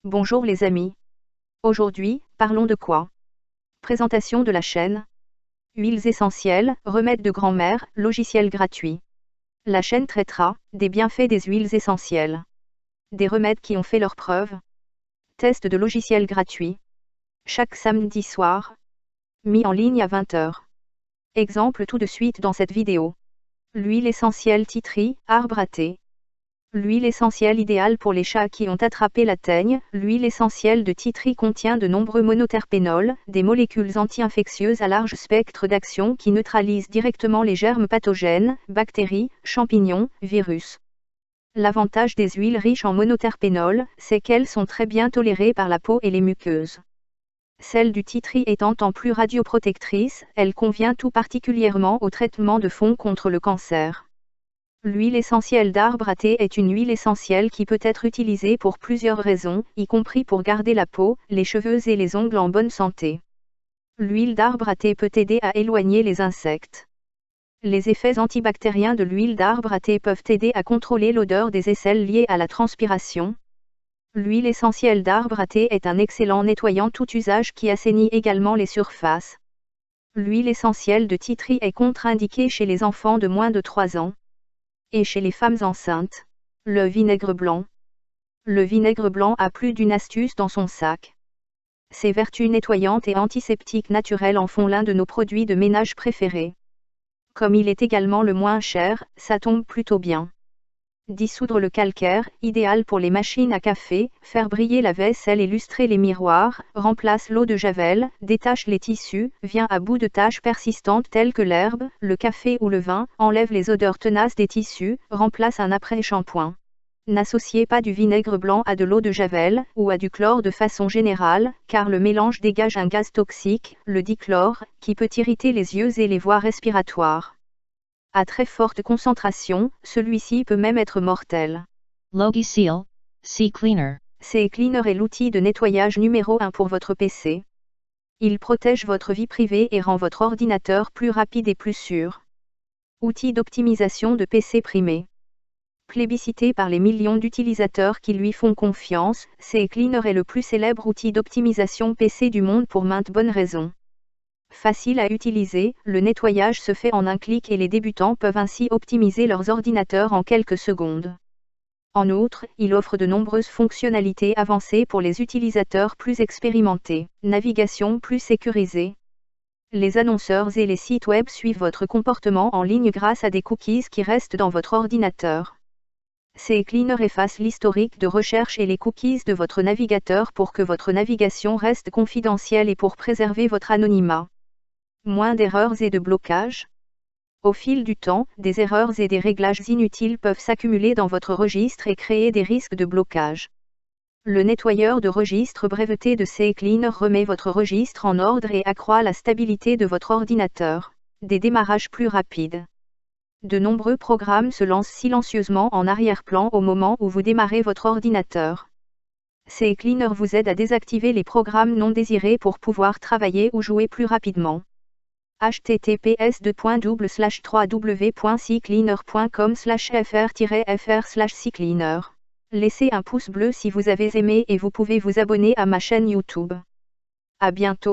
Bonjour les amis. Aujourd'hui, parlons de quoi? Présentation de la chaîne. Huiles essentielles, remèdes de grand-mère, logiciel gratuit. La chaîne traitera des bienfaits des huiles essentielles. Des remèdes qui ont fait leurs preuves. Test de logiciel gratuit. Chaque samedi soir. Mis en ligne à 20h. Exemple tout de suite dans cette vidéo. L'huile essentielle tea tree, arbre à thé. L'huile essentielle idéale pour les chats qui ont attrapé la teigne. L'huile essentielle de tea tree contient de nombreux monoterpénols, des molécules anti-infectieuses à large spectre d'action qui neutralisent directement les germes pathogènes, bactéries, champignons, virus. L'avantage des huiles riches en monoterpénols, c'est qu'elles sont très bien tolérées par la peau et les muqueuses. Celle du tea tree étant en plus radioprotectrice, elle convient tout particulièrement au traitement de fond contre le cancer. L'huile essentielle d'arbre à thé est une huile essentielle qui peut être utilisée pour plusieurs raisons, y compris pour garder la peau, les cheveux et les ongles en bonne santé. L'huile d'arbre à thé peut aider à éloigner les insectes. Les effets antibactériens de l'huile d'arbre à thé peuvent aider à contrôler l'odeur des aisselles liées à la transpiration. L'huile essentielle d'arbre à thé est un excellent nettoyant tout usage qui assainit également les surfaces. L'huile essentielle de tea tree est contre-indiquée chez les enfants de moins de 3 ans. Et chez les femmes enceintes. Le vinaigre blanc. Le vinaigre blanc a plus d'une astuce dans son sac. Ses vertus nettoyantes et antiseptiques naturelles en font l'un de nos produits de ménage préférés. Comme il est également le moins cher, ça tombe plutôt bien. Dissoudre le calcaire, idéal pour les machines à café, faire briller la vaisselle et lustrer les miroirs, remplace l'eau de javel, détache les tissus, vient à bout de tâches persistantes telles que l'herbe, le café ou le vin, enlève les odeurs tenaces des tissus, remplace un après-shampoing. N'associez pas du vinaigre blanc à de l'eau de javel, ou à du chlore de façon générale, car le mélange dégage un gaz toxique, le dichlore, qui peut irriter les yeux et les voies respiratoires. À très forte concentration, celui-ci peut même être mortel. Logiseal, CCleaner. CCleaner est l'outil de nettoyage numéro 1 pour votre PC. Il protège votre vie privée et rend votre ordinateur plus rapide et plus sûr. Outil d'optimisation de PC primé. Plébiscité par les millions d'utilisateurs qui lui font confiance, CCleaner est le plus célèbre outil d'optimisation PC du monde pour maintes bonnes raisons. Facile à utiliser, le nettoyage se fait en un clic et les débutants peuvent ainsi optimiser leurs ordinateurs en quelques secondes. En outre, il offre de nombreuses fonctionnalités avancées pour les utilisateurs plus expérimentés, navigation plus sécurisée. Les annonceurs et les sites web suivent votre comportement en ligne grâce à des cookies qui restent dans votre ordinateur. CCleaner efface l'historique de recherche et les cookies de votre navigateur pour que votre navigation reste confidentielle et pour préserver votre anonymat. Moins d'erreurs et de blocages. Au fil du temps, des erreurs et des réglages inutiles peuvent s'accumuler dans votre registre et créer des risques de blocage. Le nettoyeur de registre breveté de CCleaner remet votre registre en ordre et accroît la stabilité de votre ordinateur. Des démarrages plus rapides. De nombreux programmes se lancent silencieusement en arrière-plan au moment où vous démarrez votre ordinateur. CCleaner vous aide à désactiver les programmes non désirés pour pouvoir travailler ou jouer plus rapidement. https://www.ccleaner.com/fr-fr/ccleaner. Laissez un pouce bleu si vous avez aimé et vous pouvez vous abonner à ma chaîne YouTube. À bientôt.